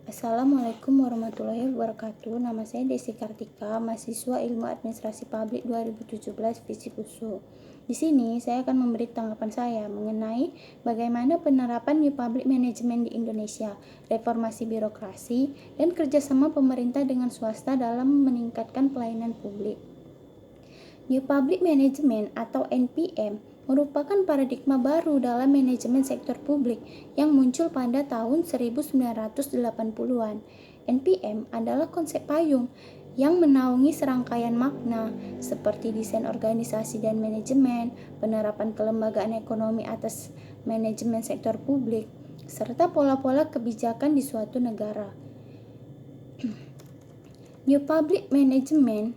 Assalamualaikum warahmatullahi wabarakatuh. Nama saya Desi Kartika, mahasiswa Ilmu Administrasi Publik 2017 Fisip USU. Di sini saya akan memberi tanggapan saya mengenai bagaimana penerapan New Public Management di Indonesia, reformasi birokrasi, dan kerjasama pemerintah dengan swasta dalam meningkatkan pelayanan publik. New Public Management atau NPM merupakan paradigma baru dalam manajemen sektor publik yang muncul pada tahun 1980-an. NPM adalah konsep payung yang menaungi serangkaian makna seperti desain organisasi dan manajemen, penerapan kelembagaan ekonomi atas manajemen sektor publik, serta pola-pola kebijakan di suatu negara. New Public Management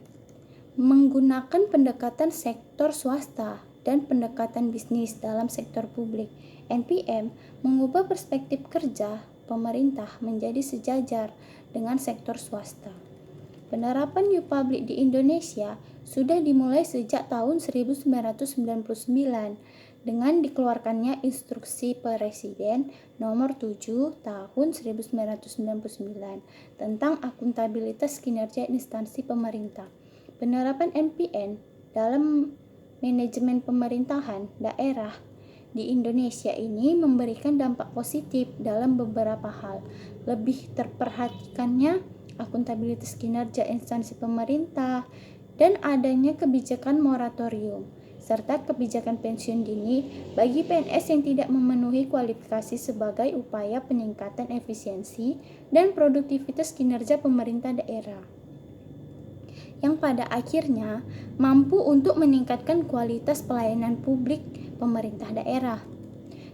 menggunakan pendekatan sektor swasta dan pendekatan bisnis dalam sektor publik. NPM mengubah perspektif kerja pemerintah menjadi sejajar dengan sektor swasta. Penerapan New Public di Indonesia sudah dimulai sejak tahun 1999 dengan dikeluarkannya Instruksi Presiden Nomor 7 Tahun 1999 tentang akuntabilitas kinerja instansi pemerintah. Penerapan NPM dalam manajemen pemerintahan daerah di Indonesia ini memberikan dampak positif dalam beberapa hal. Lebih terperhatikannya akuntabilitas kinerja instansi pemerintah dan adanya kebijakan moratorium serta kebijakan pensiun dini bagi PNS yang tidak memenuhi kualifikasi sebagai upaya peningkatan efisiensi dan produktivitas kinerja pemerintah daerah, yang pada akhirnya mampu untuk meningkatkan kualitas pelayanan publik pemerintah daerah.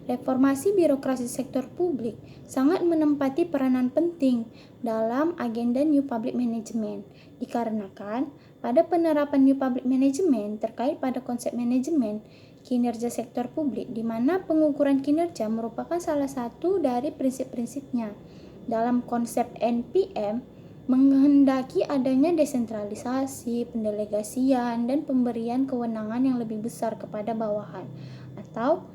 Reformasi birokrasi sektor publik sangat menempati peranan penting dalam agenda New Public Management, dikarenakan pada penerapan New Public Management terkait pada konsep manajemen kinerja sektor publik, di mana pengukuran kinerja merupakan salah satu dari prinsip-prinsipnya. Dalam konsep NPM, menghendaki adanya desentralisasi, pendelegasian, dan pemberian kewenangan yang lebih besar kepada bawahan, atau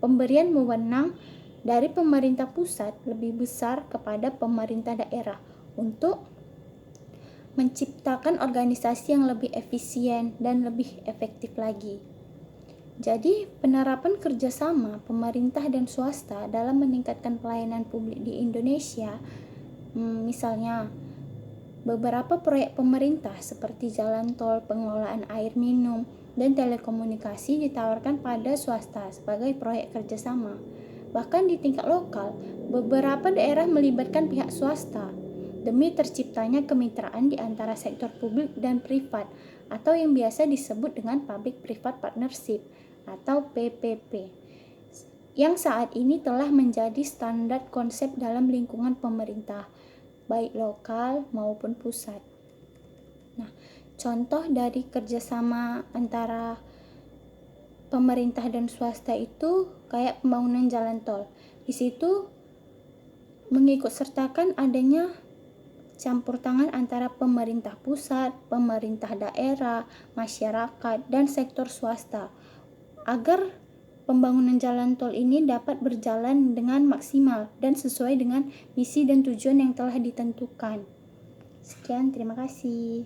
pemberian wewenang dari pemerintah pusat lebih besar kepada pemerintah daerah untuk menciptakan organisasi yang lebih efisien dan lebih efektif lagi. Jadi, penerapan kerjasama pemerintah dan swasta dalam meningkatkan pelayanan publik di Indonesia, misalnya beberapa proyek pemerintah seperti jalan tol, pengelolaan air minum, dan telekomunikasi ditawarkan pada swasta sebagai proyek kerjasama. Bahkan di tingkat lokal, beberapa daerah melibatkan pihak swasta demi terciptanya kemitraan di antara sektor publik dan privat atau yang biasa disebut dengan Public-Private Partnership atau PPP, yang saat ini telah menjadi standar konsep dalam lingkungan pemerintah, baik lokal maupun pusat. Nah, contoh dari kerjasama antara pemerintah dan swasta itu kayak pembangunan jalan tol. Di situ mengikut sertakan adanya campur tangan antara pemerintah pusat, pemerintah daerah, masyarakat, dan sektor swasta agar pembangunan jalan tol ini dapat berjalan dengan maksimal dan sesuai dengan misi dan tujuan yang telah ditentukan. Sekian, terima kasih.